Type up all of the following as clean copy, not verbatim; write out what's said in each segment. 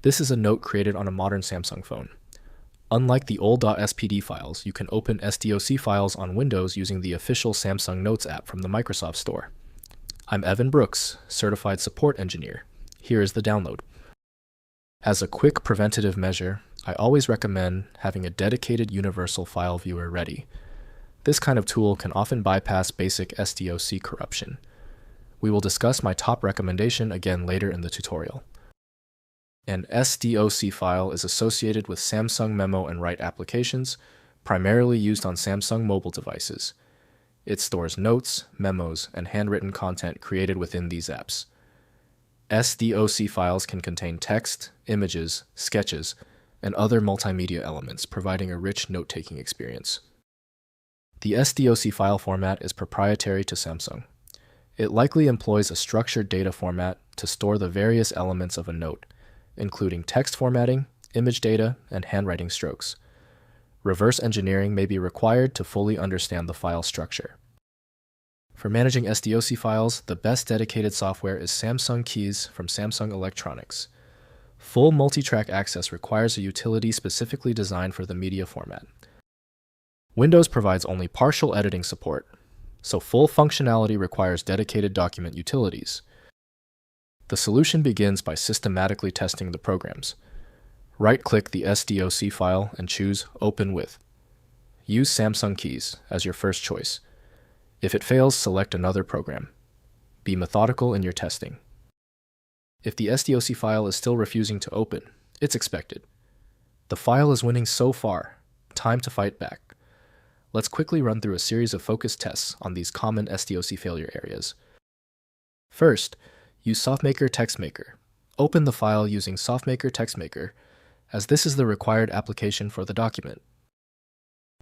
This is a note created on a modern Samsung phone. Unlike the old .spd files, you can open SDOC files on Windows using the official Samsung Notes app from the Microsoft Store. I'm Evan Brooks, Certified Support Engineer. Here is the download. As a quick preventative measure, I always recommend having a dedicated universal file viewer ready. This kind of tool can often bypass basic SDOC corruption. We will discuss my top recommendation again later in the tutorial. An SDOC file is associated with Samsung Memo and Write applications, primarily used on Samsung mobile devices. It stores notes, memos, and handwritten content created within these apps. SDOC files can contain text, images, sketches, and other multimedia elements, providing a rich note-taking experience. The SDOC file format is proprietary to Samsung. It likely employs a structured data format to store the various elements of a note, including text formatting, image data, and handwriting strokes. Reverse engineering may be required to fully understand the file structure. For managing SDOC files, the best dedicated software is Samsung Keys from Samsung Electronics. Full multi-track access requires a utility specifically designed for the media format. Windows provides only partial editing support, so full functionality requires dedicated document utilities. The solution begins by systematically testing the programs. Right-click the SDOC file and choose Open With. Use Samsung Keys as your first choice. If it fails, select another program. Be methodical in your testing. If the SDOC file is still refusing to open, it's expected. The file is winning so far. Time to fight back. Let's quickly run through a series of focused tests on these common SDOC failure areas. First, use SoftMaker TextMaker. Open the file using SoftMaker TextMaker, as this is the required application for the document.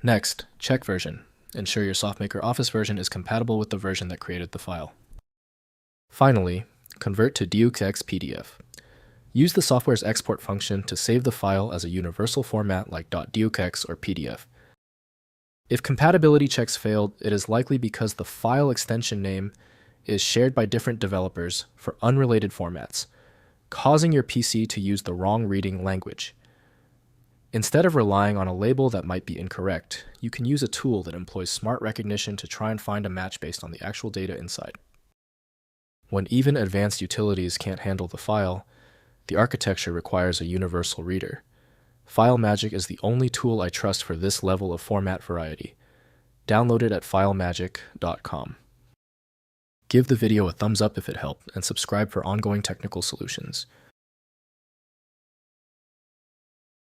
Next, check version. Ensure your SoftMaker Office version is compatible with the version that created the file. Finally, convert to DOCX PDF. Use the software's export function to save the file as a universal format like .docx or PDF. If compatibility checks failed, it is likely because the file extension name is shared by different developers for unrelated formats, causing your PC to use the wrong reading language. Instead of relying on a label that might be incorrect, you can use a tool that employs smart recognition to try and find a match based on the actual data inside. When even advanced utilities can't handle the file, the architecture requires a universal reader. FileMagick is the only tool I trust for this level of format variety. Download it at filemagick.com. Give the video a thumbs up if it helped, and subscribe for ongoing technical solutions.